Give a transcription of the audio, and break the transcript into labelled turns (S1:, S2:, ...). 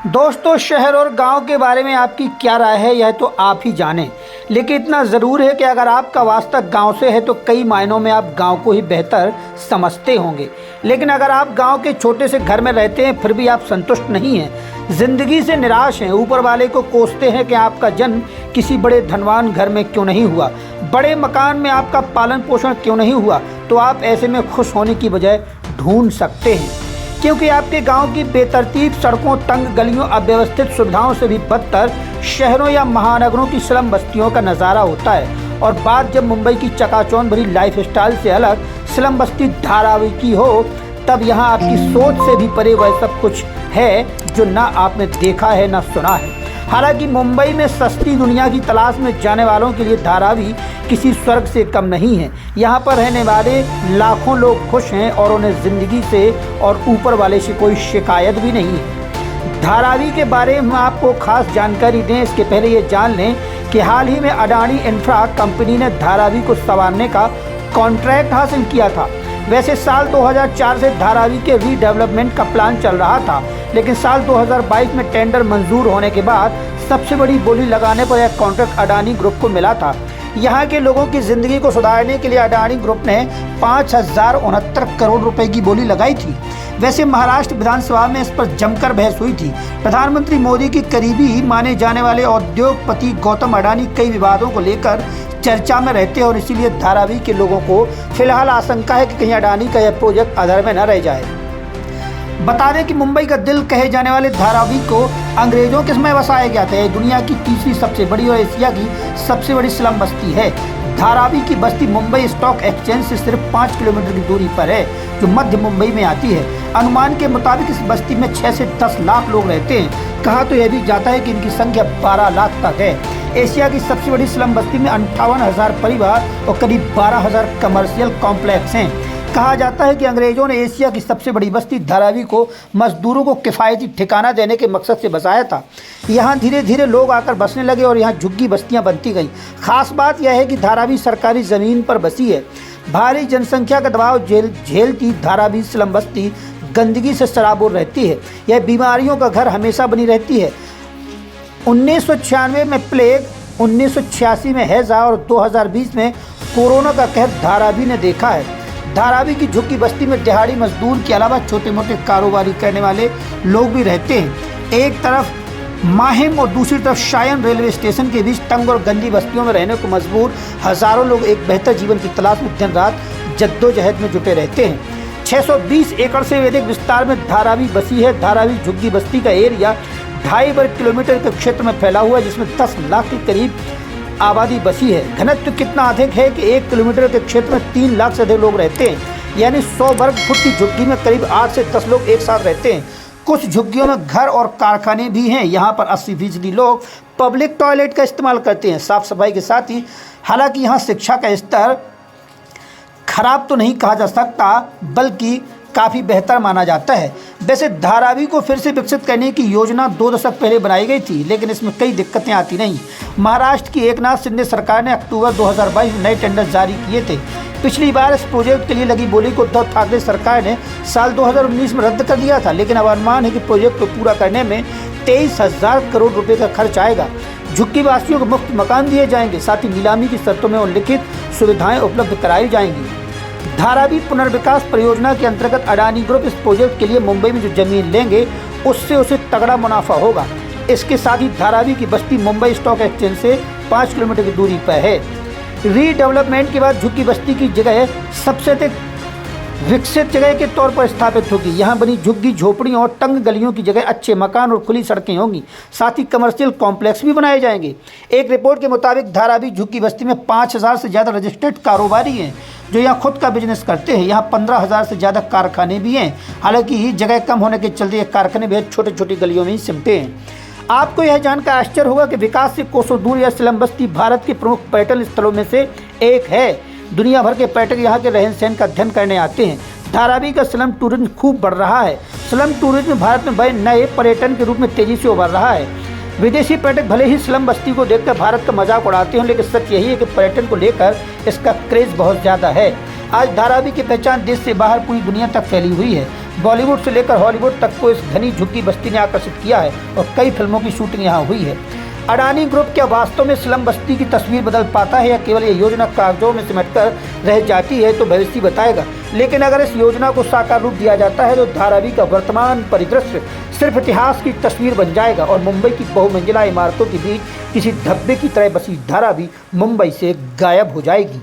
S1: दोस्तों, शहर और गांव के बारे में आपकी क्या राय है यह तो आप ही जानें। लेकिन इतना ज़रूर है कि अगर आपका वास्ता गांव से है तो कई मायनों में आप गांव को ही बेहतर समझते होंगे। लेकिन अगर आप गांव के छोटे से घर में रहते हैं फिर भी आप संतुष्ट नहीं हैं, ज़िंदगी से निराश हैं, ऊपर वाले को कोसते हैं कि आपका जन्म किसी बड़े धनवान घर में क्यों नहीं हुआ, बड़े मकान में आपका पालन पोषण क्यों नहीं हुआ, तो आप ऐसे में खुश होने की बजाय ढूंढ सकते हैं। क्योंकि आपके गांव की बेतरतीब सड़कों, तंग गलियों, अव्यवस्थित सुविधाओं से भी बदतर शहरों या महानगरों की स्लम बस्तियों का नज़ारा होता है। और बात जब मुंबई की चकाचौंध भरी लाइफस्टाइल से अलग स्लम बस्ती धारावी की हो, तब यहाँ आपकी सोच से भी परे वह सब कुछ है जो ना आपने देखा है ना सुना है। हालांकि मुंबई में सस्ती दुनिया की तलाश में जाने वालों के लिए धारावी किसी स्वर्ग से कम नहीं है। यहाँ पर रहने वाले लाखों लोग खुश हैं और उन्हें ज़िंदगी से और ऊपर वाले से कोई शिकायत भी नहीं है। धारावी के बारे में आपको खास जानकारी दें, इसके पहले ये जान लें कि हाल ही में अडानी इंफ्रा कंपनी ने धारावी को संवारने का कॉन्ट्रैक्ट हासिल किया था। वैसे साल 2004 से धारावी के रीडेवलपमेंट का प्लान चल रहा था, लेकिन साल 2022 में टेंडर मंजूर होने के बाद सबसे बड़ी बोली लगाने पर यह कॉन्ट्रैक्ट अडानी ग्रुप को मिला था। यहाँ के लोगों की ज़िंदगी को सुधारने के लिए अडानी ग्रुप ने 5069 करोड़ रुपए की बोली लगाई थी। वैसे महाराष्ट्र विधानसभा में इस पर जमकर बहस हुई थी। प्रधानमंत्री मोदी के करीबी माने जाने वाले उद्योगपति गौतम अडानी कई विवादों को लेकर चर्चा में रहते हैं और इसीलिए धारावी के लोगों को फिलहाल आशंका है कि कहीं अडानी का यह प्रोजेक्ट अधर में न रह जाए। बता दें कि मुंबई का दिल कहे जाने वाले धारावी को अंग्रेजों के समय बसाया गया था। दुनिया की तीसरी सबसे बड़ी और एशिया की सबसे बड़ी स्लम बस्ती है। धारावी की बस्ती मुंबई स्टॉक एक्सचेंज से सिर्फ 5 किलोमीटर की दूरी पर है, जो मध्य मुंबई में आती है। अनुमान के मुताबिक इस बस्ती में 6 से 10 लाख लोग रहते हैं। कहा तो यह भी जाता है कि इनकी संख्या 12 लाख तक है। एशिया की सबसे बड़ी स्लम बस्ती में 58,000 परिवार और करीब 12,000 कमर्शियल कॉम्प्लेक्स हैं। कहा जाता है कि अंग्रेजों ने एशिया की सबसे बड़ी बस्ती धारावी को मजदूरों को किफ़ायती ठिकाना देने के मकसद से बसाया था। यहाँ धीरे धीरे लोग आकर बसने लगे और यहाँ झुग्गी बस्तियाँ बनती गईं। खास बात यह है कि धारावी सरकारी ज़मीन पर बसी है। भारी जनसंख्या का दबाव झेलती धारावी स्लम बस्ती गंदगी से सराबोर रहती है। यह बीमारियों का घर हमेशा बनी रहती है। 1996 में प्लेग, 1986 में हैजा और 2020 में कोरोना का कहर धारावी ने देखा है। धारावी की झुग्गी बस्ती में दिहाड़ी मजदूर के अलावा छोटे मोटे कारोबारी करने वाले लोग भी रहते हैं। एक तरफ माहिम और दूसरी तरफ शायन रेलवे स्टेशन के बीच तंग और गंदी बस्तियों में रहने को मजबूर हज़ारों लोग एक बेहतर जीवन की तलाश में दिन रात जद्दोजहद में जुटे रहते हैं। 620 एकड़ से अधिक विस्तार में धारावी बसी है। धारावी झुग्गी बस्ती का एरिया 2.5 वर्ग किलोमीटर के क्षेत्र में फैला हुआ है, जिसमें 10 लाख के करीब आबादी बसी है। घनत्व कितना अधिक है कि 1 किलोमीटर के क्षेत्र में 3 लाख से अधिक लोग रहते हैं। यानी 100 वर्ग फुट की झुग्गी में करीब 8 से 10 लोग एक साथ रहते हैं। कुछ झुग्गियों में घर और कारखाने भी हैं। यहाँ पर 80% लोग पब्लिक टॉयलेट का इस्तेमाल करते हैं, साफ सफाई के साथ ही। हालांकि यहाँ शिक्षा का स्तर खराब तो नहीं कहा जा सकता, बल्कि काफ़ी बेहतर माना जाता है। वैसे धारावी को फिर से विकसित करने की योजना 2 दशक पहले बनाई गई थी, लेकिन इसमें कई दिक्कतें आती नहीं। महाराष्ट्र की एकनाथ शिंदे सरकार ने अक्टूबर 2022 में नए टेंडर जारी किए थे। पिछली बार इस प्रोजेक्ट के लिए लगी बोली को उद्धव ठाकरे सरकार ने साल 2019 में रद्द कर दिया था, लेकिन अब अनुमान है कि प्रोजेक्ट को पूरा करने में 23,000 करोड़ रुपये का खर्च आएगा। झुग्गी वासियों को मुफ्त मकान दिए जाएंगे, साथ ही नीलामी की शर्तों में उल्लिखित सुविधाएं उपलब्ध कराई जाएंगी। धारावी पुनर्विकास परियोजना के अंतर्गत अडानी ग्रुप इस प्रोजेक्ट के लिए मुंबई में जो जमीन लेंगे उससे उसे तगड़ा मुनाफा होगा। इसके साथ ही धारावी की बस्ती मुंबई स्टॉक एक्सचेंज से 5 किलोमीटर की दूरी पर है। रीडेवलपमेंट के बाद झुग्गी बस्ती की जगह सबसे अधिक विकसित जगह के तौर पर स्थापित होगी। यहाँ बनी झुग्गी झोपड़ियों और तंग गलियों की जगह अच्छे मकान और खुली सड़कें होंगी। साथ ही कमर्शियल कॉम्प्लेक्स भी बनाए जाएंगे। एक रिपोर्ट के मुताबिक धारावी झुग्गी बस्ती में 5,000 से ज़्यादा रजिस्टर्ड कारोबारी हैं जो यहाँ खुद का बिजनेस करते हैं। यहाँ 15,000 से ज़्यादा कारखाने भी हैं। हालांकि जगह कम होने के चलते ये कारखाने बेहद छोटी छोटी गलियों में ही सिमटे हैं। आपको यह जानकर आश्चर्य होगा कि विकास से कोसों दूर यह स्लम बस्ती भारत के प्रमुख पर्यटन स्थलों में से एक है। दुनिया भर के पर्यटक यहाँ के रहन सहन का अध्ययन करने आते हैं। धारावी का स्लम टूरिज्म खूब बढ़ रहा है। स्लम टूरिज्म भारत में बड़े नए पर्यटन के रूप में तेजी से उभर रहा है। विदेशी पर्यटक भले ही स्लम बस्ती को देखकर भारत का मजाक उड़ाते हैं, लेकिन सच यही है कि पर्यटन को लेकर इसका क्रेज बहुत ज़्यादा है। आज धारावी की पहचान देश से बाहर पूरी दुनिया तक फैली हुई है। बॉलीवुड से लेकर हॉलीवुड तक को इस घनी झुग्गी बस्ती ने आकर्षित किया है और कई फिल्मों की शूटिंग यहाँ हुई है। अडानी ग्रुप क्या वास्तव में स्लम बस्ती की तस्वीर बदल पाता है या केवल ये योजना कागजों में सिमटकर रह जाती है, तो भविष्य बताएगा। लेकिन अगर इस योजना को साकार रूप दिया जाता है तो धारावी का वर्तमान परिदृश्य सिर्फ इतिहास की तस्वीर बन जाएगा और मुंबई की बहुमंजिला इमारतों के बीच किसी धब्बे की तरह बसी धारावी मुंबई से गायब हो जाएगी।